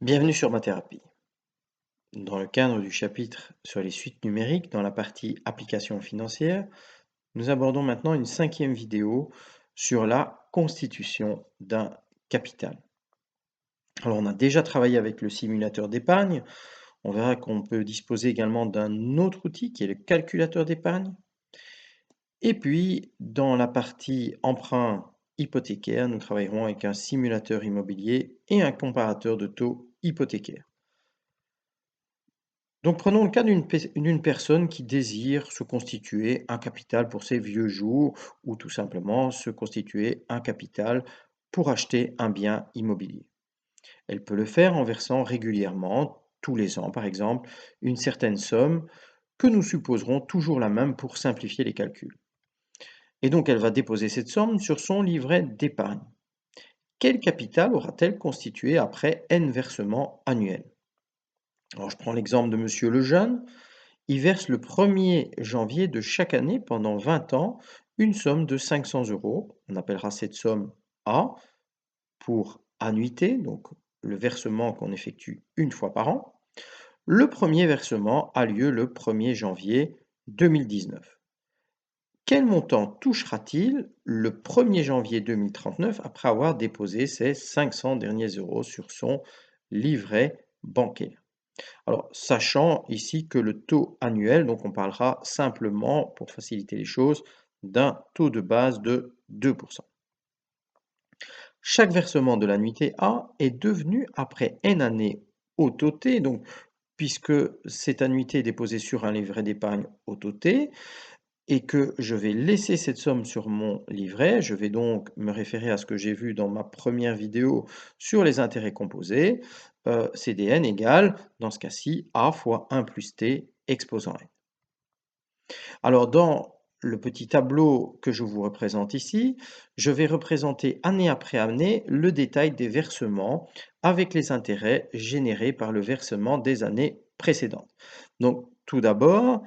Bienvenue sur ma thérapie. Dans le cadre du chapitre sur les suites numériques, dans la partie applications financières, nous abordons maintenant une cinquième vidéo sur la constitution d'un capital. Alors, on a déjà travaillé avec le simulateur d'épargne. On verra qu'on peut disposer également d'un autre outil qui est le calculateur d'épargne. Et puis, dans la partie emprunt hypothécaire, nous travaillerons avec un simulateur immobilier et un comparateur de taux hypothécaires. Donc prenons le cas d'une personne qui désire se constituer un capital pour ses vieux jours ou tout simplement se constituer un capital pour acheter un bien immobilier. Elle peut le faire en versant régulièrement, tous les ans par exemple, une certaine somme que nous supposerons toujours la même pour simplifier les calculs. Et donc elle va déposer cette somme sur son livret d'épargne. Quel capital aura-t-elle constitué après N versements annuels? Alors je prends l'exemple de Monsieur Lejeune. Il verse le 1er janvier de chaque année pendant 20 ans une somme de 500 euros. On appellera cette somme A pour annuité, donc le versement qu'on effectue une fois par an. Le premier versement a lieu le 1er janvier 2019. Quel montant touchera-t-il le 1er janvier 2039 après avoir déposé ses 500 derniers euros sur son livret bancaire? Alors, sachant ici que le taux annuel, donc on parlera simplement, pour faciliter les choses, d'un taux de base de 2%. Chaque versement de l'annuité A est devenu, après N années autotées, donc puisque cette annuité est déposée sur un livret d'épargne autoté, et que je vais laisser cette somme sur mon livret, je vais donc me référer à ce que j'ai vu dans ma première vidéo sur les intérêts composés, CDN égale, dans ce cas-ci, A fois 1 plus T exposant N. Alors dans le petit tableau que je vous représente ici, je vais représenter année après année le détail des versements avec les intérêts générés par le versement des années précédentes. Donc tout d'abord,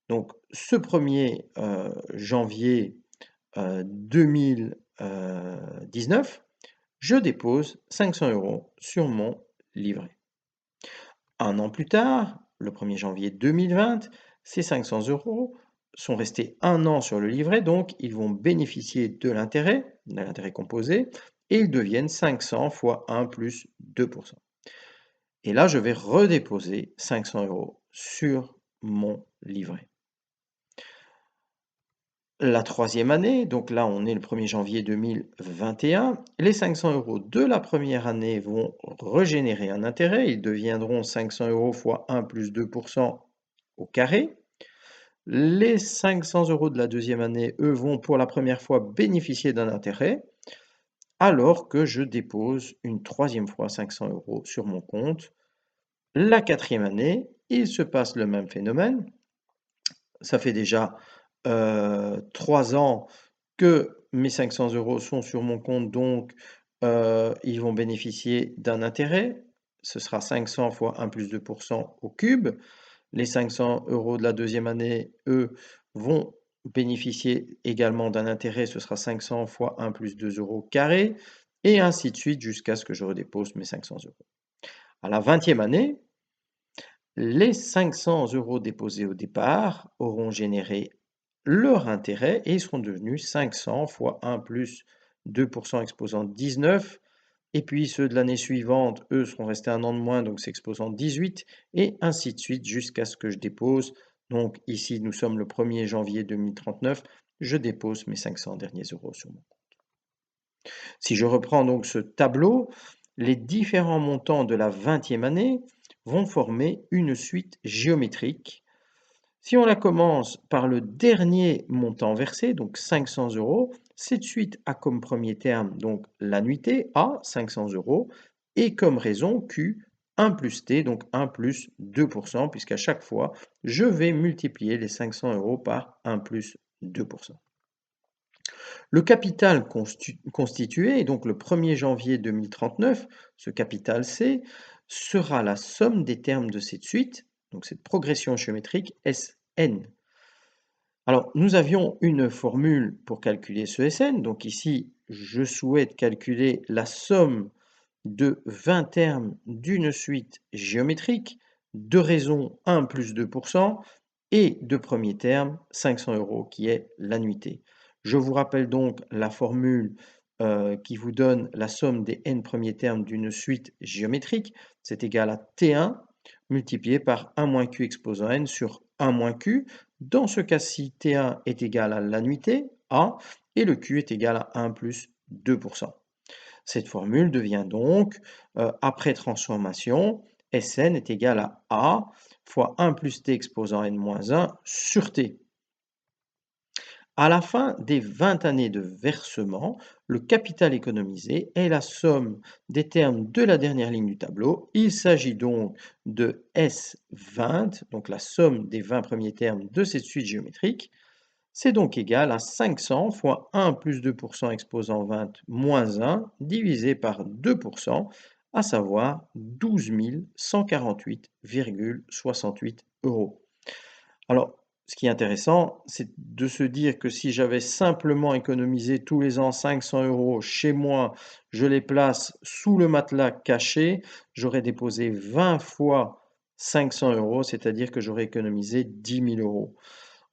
donc ce 1er janvier 2019, je dépose 500 euros sur mon livret. Un an plus tard, le 1er janvier 2020, ces 500 euros sont restés un an sur le livret, donc ils vont bénéficier de l'intérêt composé, et ils deviennent 500 fois 1 plus 2%. Et là, je vais redéposer 500 euros sur mon livret. La troisième année, donc là on est le 1er janvier 2021, les 500 euros de la première année vont régénérer un intérêt, ils deviendront 500 euros fois 1 plus 2% au carré. Les 500 euros de la deuxième année, eux, vont pour la première fois bénéficier d'un intérêt, alors que je dépose une troisième fois 500 euros sur mon compte. La quatrième année, il se passe le même phénomène. Ça fait déjà 3 ans que mes 500 euros sont sur mon compte, donc ils vont bénéficier d'un intérêt. Ce sera 500 fois 1 plus 2% au cube. Les 500 euros de la deuxième année, eux, vont bénéficier également d'un intérêt. Ce sera 500 fois 1 plus 2 euros carré, et ainsi de suite jusqu'à ce que je redépose mes 500 euros. À la 20e année, les 500 euros déposés au départ auront généré leur intérêt et ils seront devenus 500 fois 1 plus 2% exposant 19. Et puis ceux de l'année suivante, eux, seront restés un an de moins, donc c'est exposant 18, et ainsi de suite jusqu'à ce que je dépose. Donc ici, nous sommes le 1er janvier 2039, je dépose mes 500 derniers euros sur mon compte. Si je reprends donc ce tableau, les différents montants de la 20e année vont former une suite géométrique. Si on la commence par le dernier montant versé, donc 500 euros, cette suite a comme premier terme donc l'annuité A, 500 euros, et comme raison Q, 1 plus T, donc 1 plus 2%, puisqu'à chaque fois, je vais multiplier les 500 euros par 1 plus 2%. Le capital constitué, donc le 1er janvier 2039, ce capital C, sera la somme des termes de cette suite, donc cette progression géométrique SN. Alors, nous avions une formule pour calculer ce SN, donc ici, je souhaite calculer la somme de 20 termes d'une suite géométrique, de raison 1 plus 2%, et de premier terme 500 euros qui est l'annuité. Je vous rappelle donc la formule qui vous donne la somme des n premiers termes d'une suite géométrique, c'est égal à T1 multiplié par 1 moins Q exposant n sur 1 moins Q. Dans ce cas-ci, T1 est égal à l'annuité, A, et le Q est égal à 1 plus 2%. Cette formule devient donc, après transformation, Sn est égal à A fois 1 plus T exposant n moins 1 sur T. À la fin des 20 années de versement, le capital économisé est la somme des termes de la dernière ligne du tableau. Il s'agit donc de S20, donc la somme des 20 premiers termes de cette suite géométrique. C'est donc égal à 500 fois 1 plus 2% exposant 20 moins 1 divisé par 2%, à savoir 12 148,68 euros. Alors, ce qui est intéressant, c'est de se dire que si j'avais simplement économisé tous les ans 500 euros chez moi, je les place sous le matelas caché, j'aurais déposé 20 fois 500 euros, c'est-à-dire que j'aurais économisé 10 000 euros.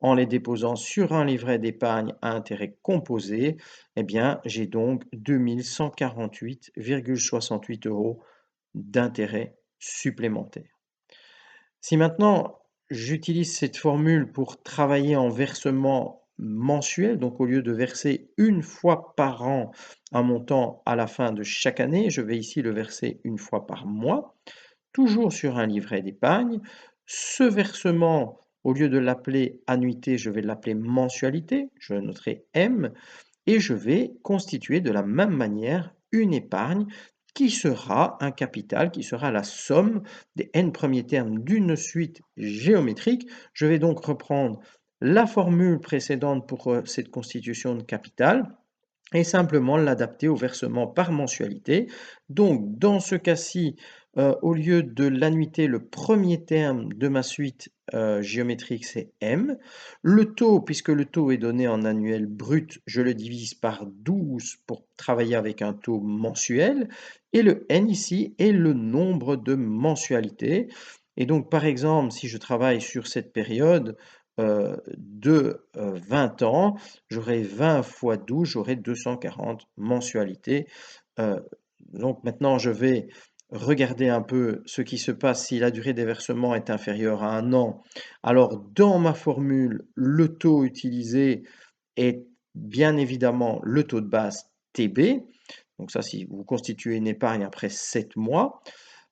En les déposant sur un livret d'épargne à intérêt composé, eh bien, j'ai donc 2148,68 euros d'intérêt supplémentaire. Si maintenant j'utilise cette formule pour travailler en versement mensuel, donc au lieu de verser une fois par an un montant à la fin de chaque année, je vais ici le verser une fois par mois, toujours sur un livret d'épargne. Ce versement, au lieu de l'appeler annuité, je vais l'appeler mensualité, je noterai M, et je vais constituer de la même manière une épargne qui sera un capital, qui sera la somme des n premiers termes d'une suite géométrique. Je vais donc reprendre la formule précédente pour cette constitution de capital et simplement l'adapter au versement par mensualité. Donc, dans ce cas-ci, au lieu de l'annuité, le premier terme de ma suite géométrique, c'est M. Le taux, puisque le taux est donné en annuel brut, je le divise par 12 pour travailler avec un taux mensuel. Et le N ici est le nombre de mensualités. Et donc, par exemple, si je travaille sur cette période de 20 ans, j'aurai 20 fois 12, j'aurai 240 mensualités. Euh, donc maintenant, je vais regarder un peu ce qui se passe si la durée des versements est inférieure à 1 an. Alors, dans ma formule, le taux utilisé est bien évidemment le taux de base TB. Donc ça, si vous constituez une épargne après 7 mois.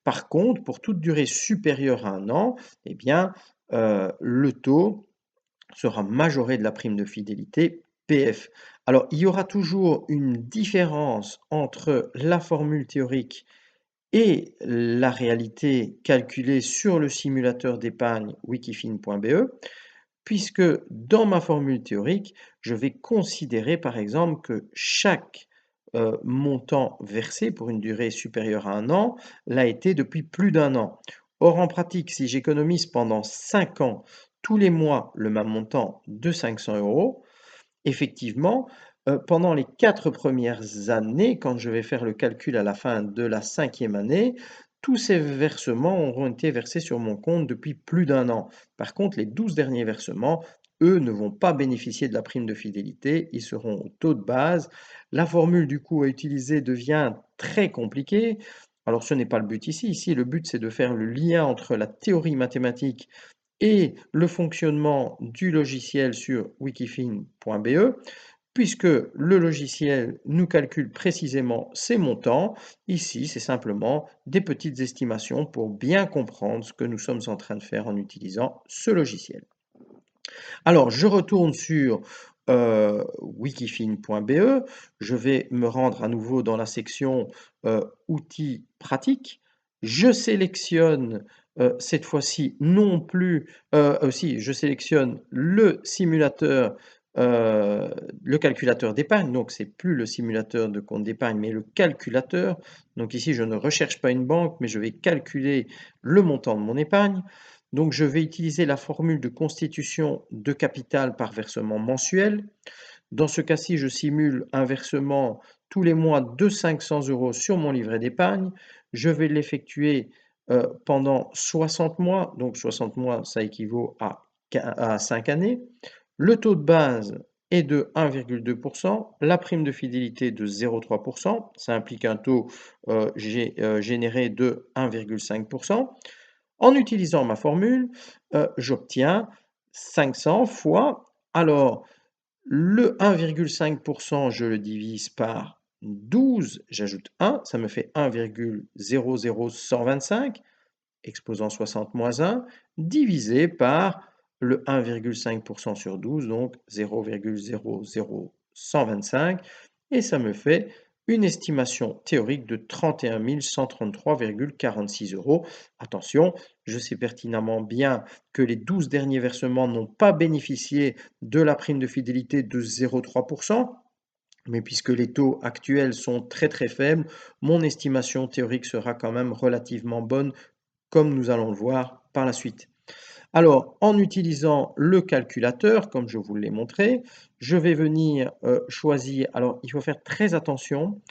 Par contre, pour toute durée supérieure à 1 an, eh bien, le taux sera majoré de la prime de fidélité PF. Alors, il y aura toujours une différence entre la formule théorique et la réalité calculée sur le simulateur d'épargne wikifin.be, puisque dans ma formule théorique, je vais considérer par exemple que chaque montant versé pour une durée supérieure à 1 an l'a été depuis plus d'1 an. Or, en pratique, si j'économise pendant 5 ans tous les mois le même montant de 500 euros, effectivement, pendant les 4 premières années, quand je vais faire le calcul à la fin de la 5e année, tous ces versements auront été versés sur mon compte depuis plus d'1 an. Par contre, les 12 derniers versements, eux, ne vont pas bénéficier de la prime de fidélité, ils seront au taux de base. La formule du coup à utiliser devient très compliquée. Alors ce n'est pas le but ici. Ici, le but, c'est de faire le lien entre la théorie mathématique et le fonctionnement du logiciel sur wikifin.be, puisque le logiciel nous calcule précisément ces montants. Ici, c'est simplement des petites estimations pour bien comprendre ce que nous sommes en train de faire en utilisant ce logiciel. Alors, je retourne sur wikifin.be, je vais me rendre à nouveau dans la section outils pratiques. Je sélectionne cette fois-ci non plus, aussi je sélectionne le simulateur, le calculateur d'épargne, donc c'est plus le simulateur de compte d'épargne, mais le calculateur. Donc ici, je ne recherche pas une banque, mais je vais calculer le montant de mon épargne. Donc je vais utiliser la formule de constitution de capital par versement mensuel. Dans ce cas-ci, je simule un versement tous les mois de 500 € sur mon livret d'épargne. Je vais l'effectuer pendant 60 mois. Donc 60 mois, ça équivaut à 5 années. Le taux de base est de 1,2%, la prime de fidélité de 0,3%, ça implique un taux généré de 1,5%. En utilisant ma formule, j'obtiens 500 fois, alors le 1,5%, je le divise par 12, j'ajoute 1, ça me fait 1,00125, exposant 60 moins 1, divisé par le 1,5% sur 12, donc 0,00125, et ça me fait une estimation théorique de 31 133,46 €. Attention, je sais pertinemment bien que les 12 derniers versements n'ont pas bénéficié de la prime de fidélité de 0,3%, mais puisque les taux actuels sont très très faibles, mon estimation théorique sera quand même relativement bonne, comme nous allons le voir par la suite. Alors, en utilisant le calculateur, comme je vous l'ai montré, je vais venir choisir. Alors, il faut faire très attention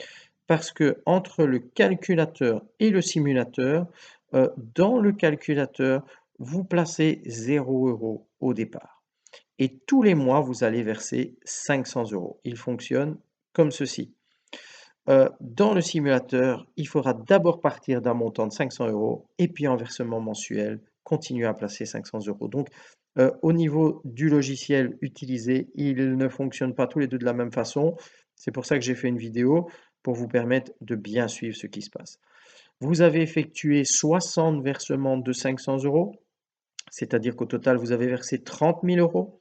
parce que entre le calculateur et le simulateur, dans le calculateur, vous placez 0 € au départ. Et tous les mois, vous allez verser 500 €. Il fonctionne comme ceci. Dans le simulateur, il faudra d'abord partir d'un montant de 500 € et puis en versement mensuel, continuer à placer 500 €. Donc, au niveau du logiciel utilisé, ils ne fonctionnent pas tous les deux de la même façon. C'est pour ça que j'ai fait une vidéo pour vous permettre de bien suivre ce qui se passe. Vous avez effectué 60 versements de 500 €, c'est-à-dire qu'au total, vous avez versé 30 000 €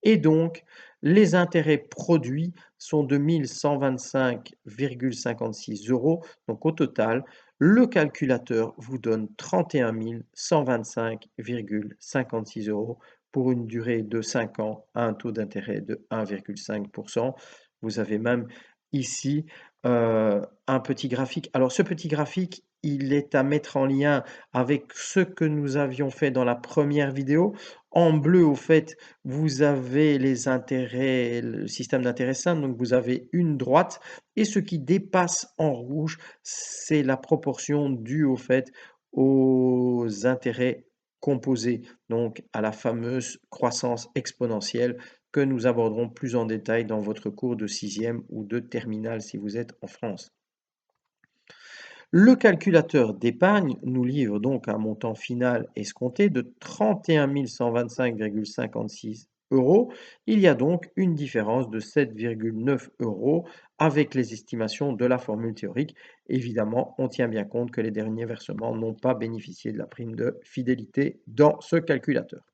et donc les intérêts produits sont de 1 125,56 €. Donc au total, le calculateur vous donne 31 125,56 € pour une durée de 5 ans à un taux d'intérêt de 1,5%. Vous avez même ici un petit graphique. Alors ce petit graphique, il est à mettre en lien avec ce que nous avions fait dans la première vidéo. En bleu, au fait, vous avez les intérêts, le système d'intérêt simple, donc vous avez une droite, et ce qui dépasse en rouge, c'est la proportion due au fait aux intérêts composés, donc à la fameuse croissance exponentielle que nous aborderons plus en détail dans votre cours de sixième ou de terminale si vous êtes en France. Le calculateur d'épargne nous livre donc un montant final escompté de 31 125,56 €. Il y a donc une différence de 7,9 € avec les estimations de la formule théorique. Évidemment, on tient bien compte que les derniers versements n'ont pas bénéficié de la prime de fidélité dans ce calculateur.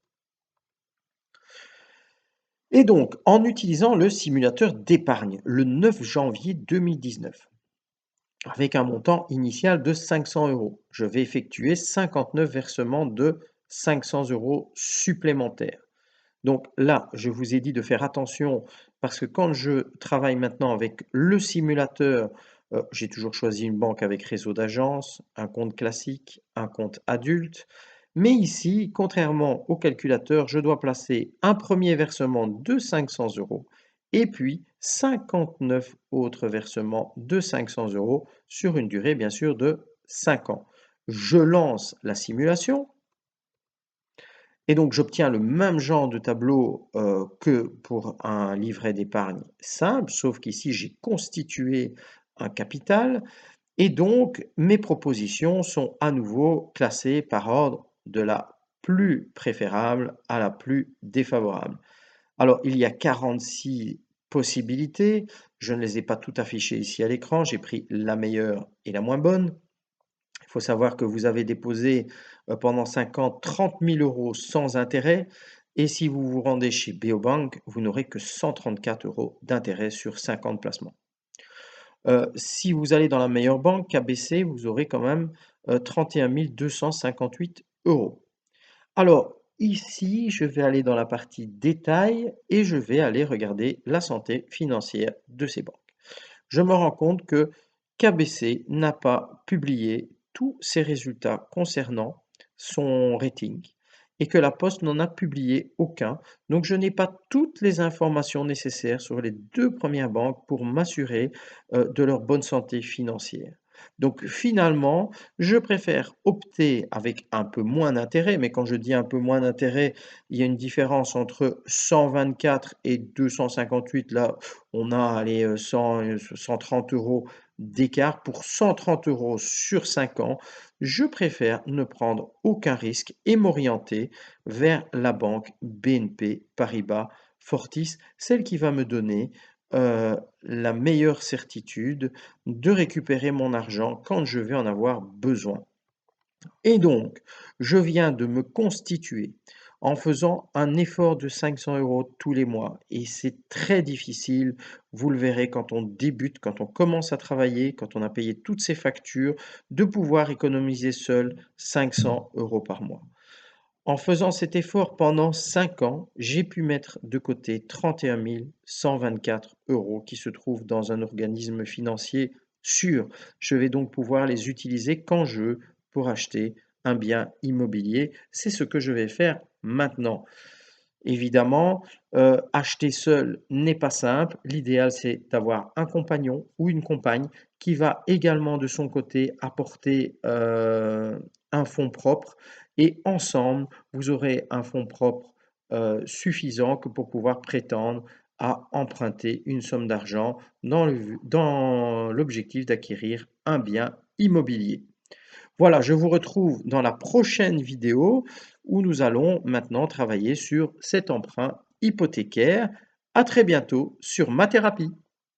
Et donc, en utilisant le simulateur d'épargne le 9 janvier 2019, avec un montant initial de 500 €. Je vais effectuer 59 versements de 500 € supplémentaires. Donc là, je vous ai dit de faire attention parce que quand je travaille maintenant avec le simulateur, j'ai toujours choisi une banque avec réseau d'agence, un compte classique, un compte adulte. Mais ici, contrairement au calculateur, je dois placer un premier versement de 500 € et puis 59 autres versements de 500 € sur une durée bien sûr de 5 ans. Je lance la simulation et donc j'obtiens le même genre de tableau que pour un livret d'épargne simple, sauf qu'ici j'ai constitué un capital et donc mes propositions sont à nouveau classées par ordre de la plus préférable à la plus défavorable. Alors, il y a 46 possibilités. Je ne les ai pas toutes affichées ici à l'écran. J'ai pris la meilleure et la moins bonne. Il faut savoir que vous avez déposé pendant 5 ans 30 000 € sans intérêt. Et si vous vous rendez chez Beobank, vous n'aurez que 134 € d'intérêt sur 50 placements. Si vous allez dans la meilleure banque, KBC, vous aurez quand même 31 258 €. Alors, ici, je vais aller dans la partie détail et je vais aller regarder la santé financière de ces banques. Je me rends compte que KBC n'a pas publié tous ses résultats concernant son rating. et que la Poste n'en a publié aucun. Donc je n'ai pas toutes les informations nécessaires sur les 2 premières banques pour m'assurer, de leur bonne santé financière. Donc finalement, je préfère opter avec un peu moins d'intérêt, mais quand je dis un peu moins d'intérêt, il y a une différence entre 124 et 258. Là, on a allez, 130 € d'écart. Pour 130 € sur 5 ans, je préfère ne prendre aucun risque et m'orienter vers la banque BNP Paribas Fortis, celle qui va me donner, la meilleure certitude de récupérer mon argent quand je vais en avoir besoin. Et donc, je viens de me constituer en faisant un effort de 500 € tous les mois et c'est très difficile, vous le verrez quand on débute, quand on commence à travailler, quand on a payé toutes ses factures, de pouvoir économiser seul 500 € par mois. En faisant cet effort pendant 5 ans, j'ai pu mettre de côté 31 124 € qui se trouvent dans un organisme financier sûr. Je vais donc pouvoir les utiliser quand je veux pour acheter un bien immobilier. C'est ce que je vais faire maintenant. Évidemment, acheter seul n'est pas simple. L'idéal, c'est d'avoir un compagnon ou une compagne qui va également de son côté apporter, un fonds propre et ensemble, vous aurez un fonds propre, suffisant que pour pouvoir prétendre à emprunter une somme d'argent dans l'objectif d'acquérir un bien immobilier. Voilà, je vous retrouve dans la prochaine vidéo où nous allons maintenant travailler sur cet emprunt hypothécaire. À très bientôt sur Ma Thérapie.